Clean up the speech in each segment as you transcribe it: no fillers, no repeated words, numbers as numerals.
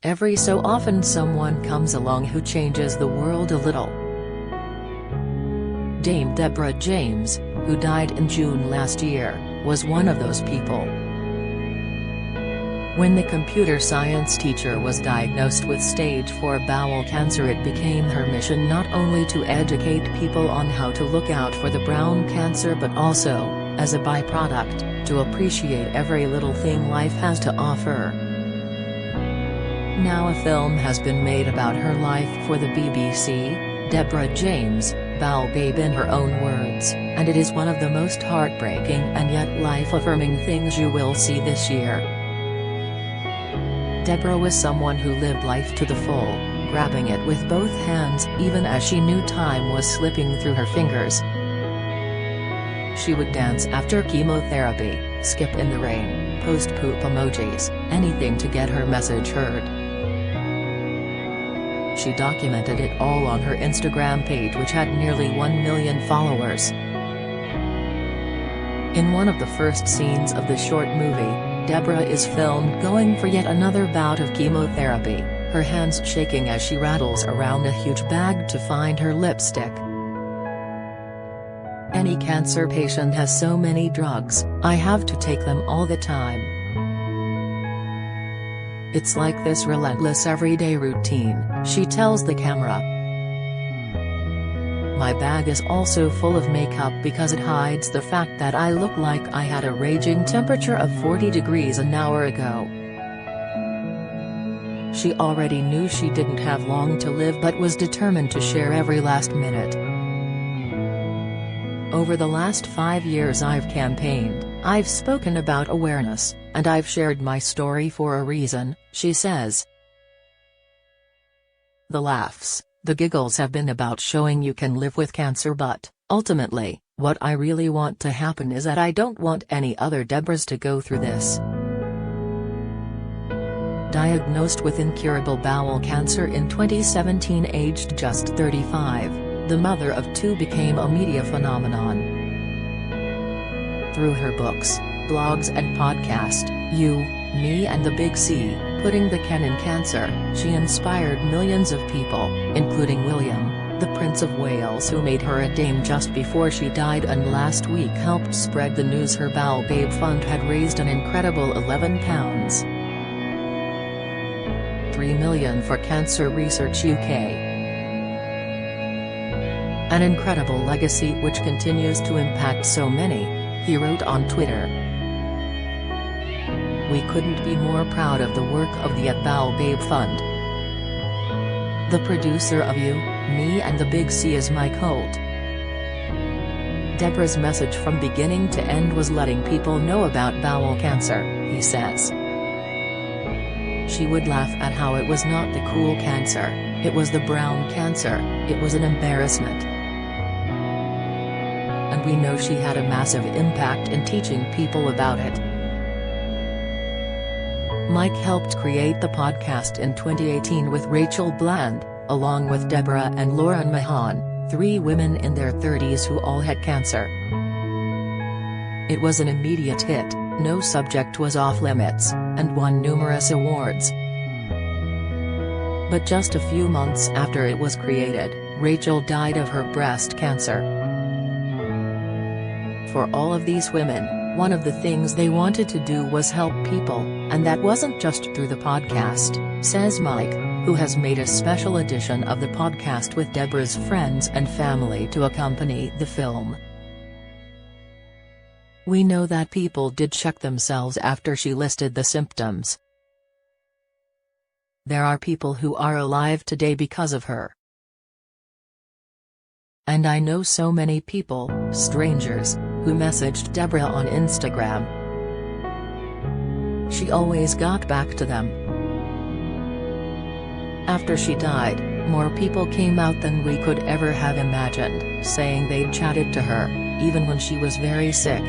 every so often someone comes along who changes the world a little. Dame Deborah James, who died in June last year, was one of those people. When the computer science teacher was diagnosed with stage 4 bowel cancer, it became her mission not only to educate people on how to look out for the brown cancer but also, as a byproduct, to appreciate every little thing life has to offer. Now a film has been made about her life for the BBC, Deborah James, Bowel Babe in her own words, and it is one of the most heartbreaking and yet life-affirming things you will see this year. Deborah was someone who lived life to the full, grabbing it with both hands even as she knew time was slipping through her fingers. She would dance after chemotherapy, skip in the rain, post poop emojis, anything to get her message heard. She documented it all on her Instagram page, which had nearly 1 million followers. In one of the first scenes of the short movie, Deborah is filmed going for yet another bout of chemotherapy, her hands shaking as she rattles around a huge bag to find her lipstick. Any cancer patient has so many drugs, I have to take them all the time. It's like this relentless everyday routine, she tells the camera. My bag is also full of makeup because it hides the fact that I look like I had a raging temperature of 40 degrees an hour ago. She already knew she didn't have long to live but was determined to share every last minute. Over the last 5 years I've campaigned, I've spoken about awareness, and I've shared my story for a reason, she says. The laughs, the giggles have been about showing you can live with cancer, but, ultimately, what I really want to happen is that I don't want any other Deborahs to go through this. Diagnosed with incurable bowel cancer in 2017, aged just 35, the mother of 2 became a media phenomenon. Through her books, blogs and podcast, You, Me and the Big C, Putting the Ken in Cancer, she inspired millions of people, including William, the Prince of Wales, who made her a dame just before she died, and last week helped spread the news her Bowel Babe Fund had raised an incredible £11. 3 million for Cancer Research UK. An incredible legacy which continues to impact so many, he wrote on Twitter. We couldn't be more proud of the work of the Bowel Babe Fund. The producer of You, Me and the Big C is Mike Holt. Deborah's message from beginning to end was letting people know about bowel cancer, he says. She would laugh at how it was not the cool cancer, it was the brown cancer, it was an embarrassment. And we know she had a massive impact in teaching people about it. Mike helped create the podcast in 2018 with Rachel Bland, along with Deborah and Lauren Mahan, 3 women in their 30s who all had cancer. It was an immediate hit, no subject was off limits, and won numerous awards. But just a few months after it was created, Rachel died of her breast cancer. For all of these women, one of the things they wanted to do was help people, and that wasn't just through the podcast, says Mike, who has made a special edition of the podcast with Deborah's friends and family to accompany the film. We know that people did check themselves after she listed the symptoms. There are people who are alive today because of her. And I know so many people, strangers, who messaged Deborah on Instagram. She always got back to them. After she died, more people came out than we could ever have imagined, saying they'd chatted to her, even when she was very sick.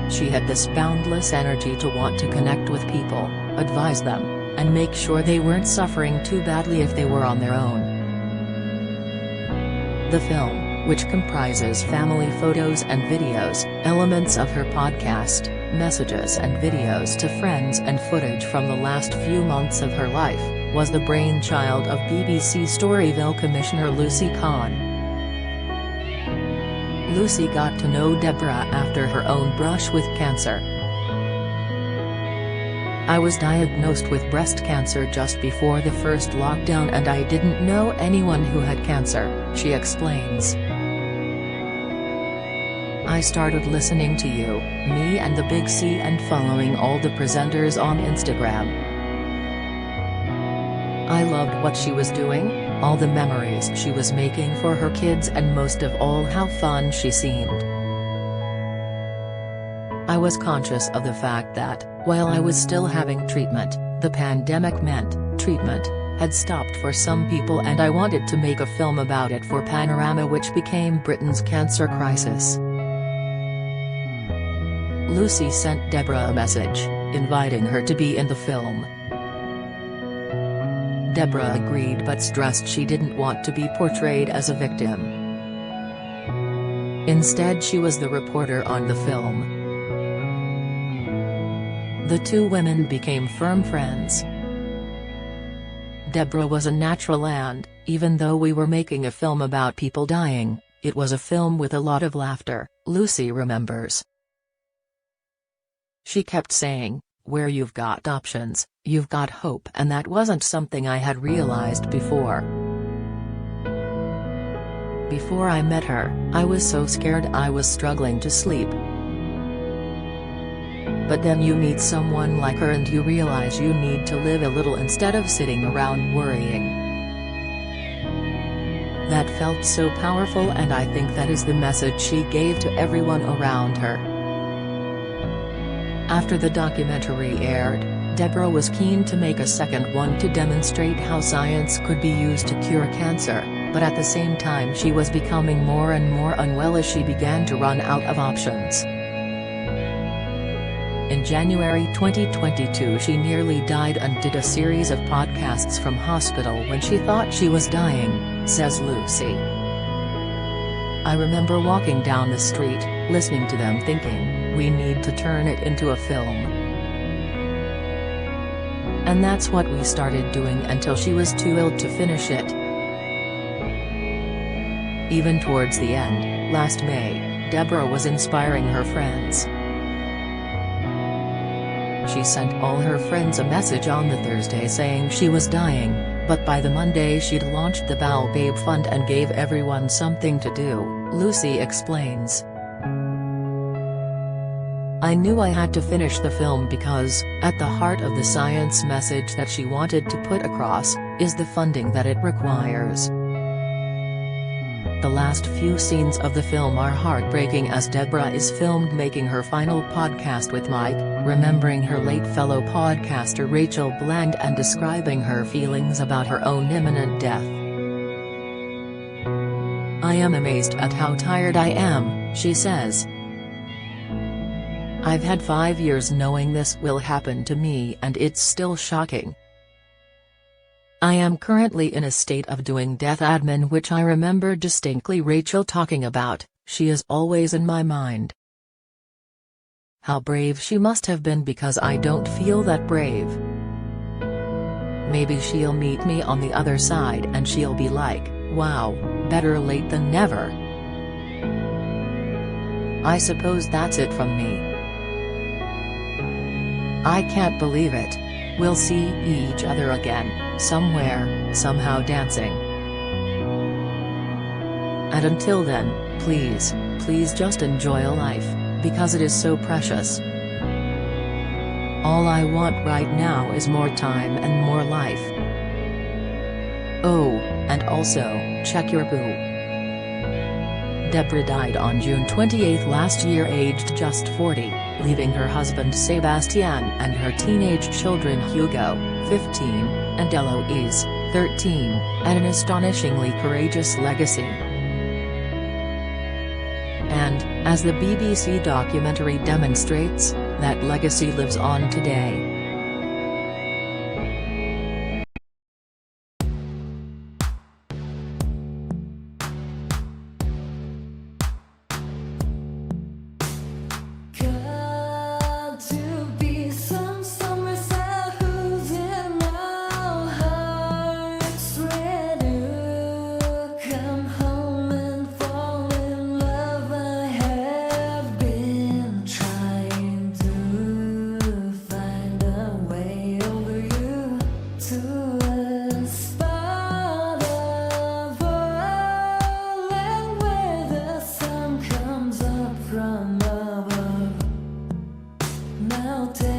She had this boundless energy to want to connect with people, advise them, and make sure they weren't suffering too badly if they were on their own. The film, which comprises family photos and videos, elements of her podcast, messages and videos to friends and footage from the last few months of her life, was the brainchild of BBC Storyville Commissioner Lucy Kahn. Lucy got to know Deborah after her own brush with cancer. "I was diagnosed with breast cancer just before the first lockdown and I didn't know anyone who had cancer," she explains. "I started listening to you, Me and the Big C, and following all the presenters on Instagram. I loved what she was doing, all the memories she was making for her kids, and most of all how fun she seemed. I was conscious of the fact that, while I was still having treatment, the pandemic meant treatment had stopped for some people, and I wanted to make a film about it for Panorama, which became Britain's cancer crisis." Lucy sent Deborah a message, inviting her to be in the film. Deborah agreed but stressed she didn't want to be portrayed as a victim. Instead, she was the reporter on the film. The two women became firm friends. "Deborah was a natural, and, even though we were making a film about people dying, it was a film with a lot of laughter," Lucy remembers. She kept saying, "Where you've got options, you've got hope," and that wasn't something I had realized before. "Before I met her, I was so scared I was struggling to sleep. But then you meet someone like her and you realize you need to live a little instead of sitting around worrying." That felt so powerful, and I think that is the message she gave to everyone around her. After the documentary aired, Deborah was keen to make a second one to demonstrate how science could be used to cure cancer, but at the same time she was becoming more and more unwell as she began to run out of options. In January 2022 she nearly died and did a series of podcasts from hospital when she thought she was dying, says Lucy. "I remember walking down the street, listening to them thinking, we need to turn it into a film. And that's what we started doing until she was too ill to finish it." Even towards the end, last May, Deborah was inspiring her friends. She sent all her friends a message on the Thursday saying she was dying, but by the Monday she'd launched the Bal Babe Fund and gave everyone something to do, Lucy explains. "I knew I had to finish the film because, at the heart of the science message that she wanted to put across, is the funding that it requires." The last few scenes of the film are heartbreaking as Deborah is filmed making her final podcast with Mike, remembering her late fellow podcaster Rachel Bland and describing her feelings about her own imminent death. "I am amazed at how tired I am," she says. "I've had 5 years knowing this will happen to me and it's still shocking. I am currently in a state of doing death admin, which I remember distinctly Rachel talking about. She is always in my mind. How brave she must have been, because I don't feel that brave. Maybe she'll meet me on the other side and she'll be like, wow, better late than never. I suppose that's it from me. I can't believe it. We'll see each other again, somewhere, somehow, dancing. And until then, please, please just enjoy life, because it is so precious. All I want right now is more time and more life. Oh, and also, check your boo." Deborah died on June 28 last year, aged just 40, leaving her husband Sebastian and her teenage children Hugo, 15, and Eloise, 13, and an astonishingly courageous legacy. And, as the BBC documentary demonstrates, that legacy lives on today. melted.